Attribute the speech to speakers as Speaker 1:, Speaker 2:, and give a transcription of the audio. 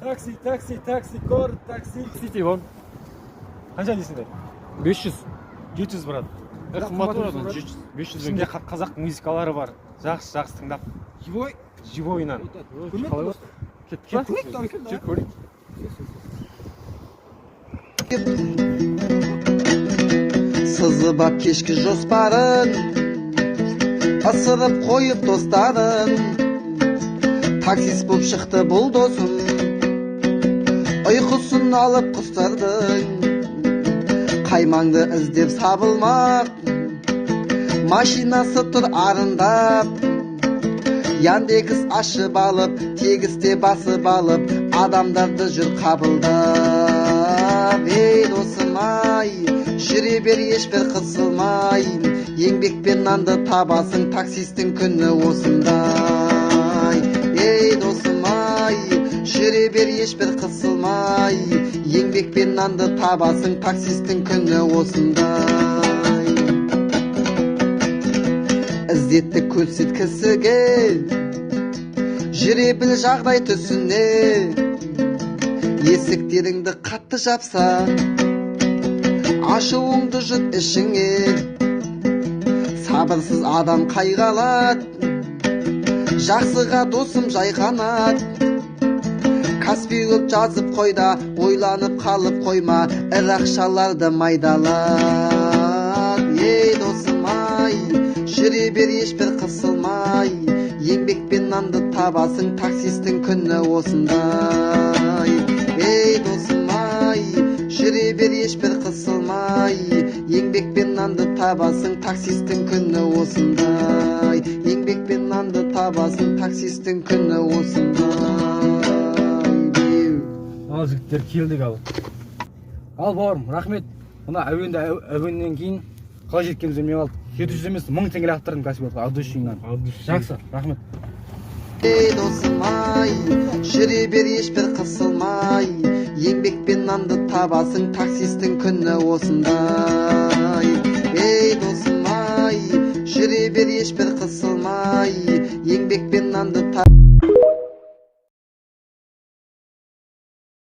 Speaker 1: Такси, кор, такси.
Speaker 2: Телефон.
Speaker 1: Қанша дейсіңдер?
Speaker 2: 500.
Speaker 1: 700 брат.
Speaker 2: Қымбат болады. 500
Speaker 1: Ішінде қазақ музыкалары бар. Жақсы тыңдап. Живойынан.
Speaker 2: Қалай болады? Кетті ма? Жүр көрейік.
Speaker 3: Сызып ап кешкі жоспарын, ысырып қойып достарын. Таксист боп шықты бұл досым, ұйқысын алып құстардың. Қаймаңды іздеп сабылмақ, машинасы тұр арындап. Яндекс ашып алып, тегісте басып алып, адамдарды жүр қабылдап. Ей досым ай, жүре бер ешбір қысылмай, еңбекпен нанды табасың, таксистің күні осындай. Ей досым ай, жүре бер ешбір қысылмай, еңбекпен нанды табасың, таксистің күні осындай. Іздетті көрсеткісіге, жүре біл жағдай түсіне. Есіктеріңді қатты жапса, ашуыңды жұт ішіңе. Сабырсыз адам қайғалат, жақсыға досым жайқанат. Каспий көп жазып қойда, ойланып қалып қойма, ір ақшаларды майдалат. Ей досым ай, жүре бер ешбір қысылмай, еңбекпен нанды табасың, таксистің күні осындай. Ей досым ай, жүре бер ешбір қысылмай, еңбекпен нанды табасың, таксистің күні осындай. Еңбекпен нанды табасың, таксистің күні осындай.
Speaker 1: Ал жігіттер келдік ал.
Speaker 2: Ал бауырым, рахмет. Мына әуеннен кейін қалай жеткенімізді мен алдық. 700 емес 1000 теңге лақтырдым кәсіпорынға от душыңнан. Жақсы, рахмет.
Speaker 3: Ей досым ай, жүре бер ешбір қысылмай, еңбекпен нанды табасың, таксистің күні осындай. Ей досым ай, жүре бер ешбір қысылмай, еңбекпен нанды табасың.